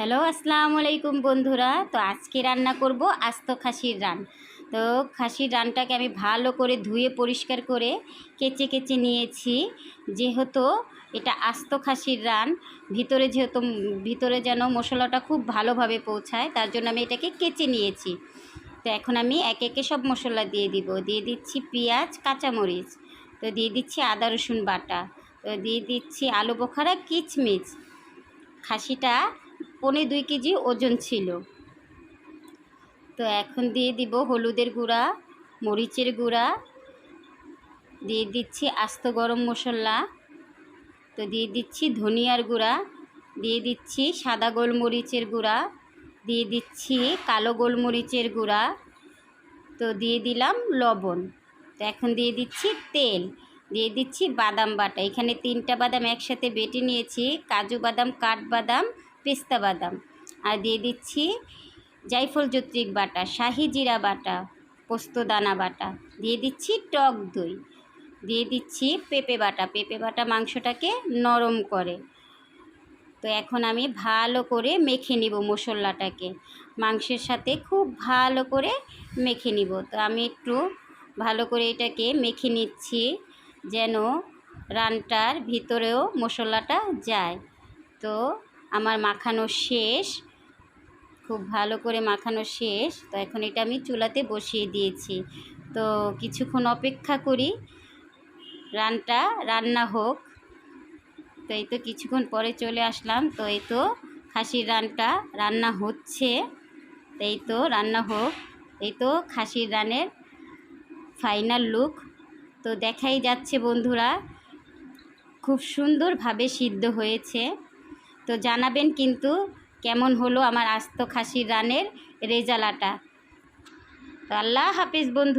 Hello, আসসালামু আলাইকুম বন্ধুরা। তো আজকে রান্না করব আস্ত খাসির রান। তো খাসির রানটাকে আমি ভালো করে ধুয়ে পরিষ্কার করে কেচে কেচে নিয়েছি। যেহেতু এটা আস্ত খাসির রান, ভিতরে যেন মশলাটা খুব ভালোভাবে পৌঁছায়, তার জন্য আমি এটাকে কেচে নিয়েছি। তো এখন আমি একে একে সব মশলা দিয়ে দিচ্ছি পেঁয়াজ, কাঁচামরিচ, তো দিয়ে দিচ্ছি আদা রসুন বাটা, তো দিয়ে দিচ্ছি আলু বোখারা, কিচমিচ। খাসিটা 1.25 কেজি ওজন ছিল। তো এখন দিয়ে দিব হলুদের গুঁড়া, মরিচের গুঁড়া, দিয়ে দিচ্ছি আস্ত গরম মশলা, তো দিয়ে দিচ্ছি ধনিয়ার গুঁড়া, দিয়ে দিচ্ছি সাদা গোলমরিচের গুঁড়া, দিয়ে দিচ্ছি কালো গোলমরিচের গুঁড়া, তো দিয়ে দিলাম লবণ। তো এখন দিয়ে দিচ্ছি তেল, দিয়ে দিচ্ছি বাদাম বাটা। এখানে 3টা বাদাম একসাথে বেটে নিয়েছি, কাজু বাদাম, কাঠবাদাম, পেস্তা বাদাম। আর দিয়ে দিচ্ছি জায়ফল জত্রিক বাটা, শাহি জিরা বাটা, পোস্তদানা বাটা, দিয়ে দিচ্ছি টক দই, দিয়ে দিচ্ছি পেঁপে বাটা মাংসটাকে নরম করে। তো এখন আমি ভালো করে মেখে নিব মশলাটাকে, মাংসের সাথে খুব ভালো করে মেখে নিব। তো আমি একটু ভালো করে এটাকে মেখে নিচ্ছি যেন রানটার ভিতরেও মশলাটা যায়। তো আমার মাখানো শেষ, খুব ভালো করে মাখানো শেষ। তো এখন এটা আমি চুলাতে বসিয়ে দিয়েছি। তো কিছুক্ষণ অপেক্ষা করি রানটা রান্না হোক। তো এই তো কিছুক্ষণ পরে চলে আসলাম। তো এই তো খাসির রানটা রান্না হচ্ছে। তো এই তো রান্না হোক। এই তো খাসির রানের ফাইনাল লুক। তো দেখাই যাচ্ছে বন্ধুরা, খুব সুন্দরভাবে সিদ্ধ হয়েছে। তো জানাবেন কিন্তু কেমন হলো আমার আস্ত খাসির রানের রেজালাটা। তো আল্লাহ হাফিজ বন্ধু।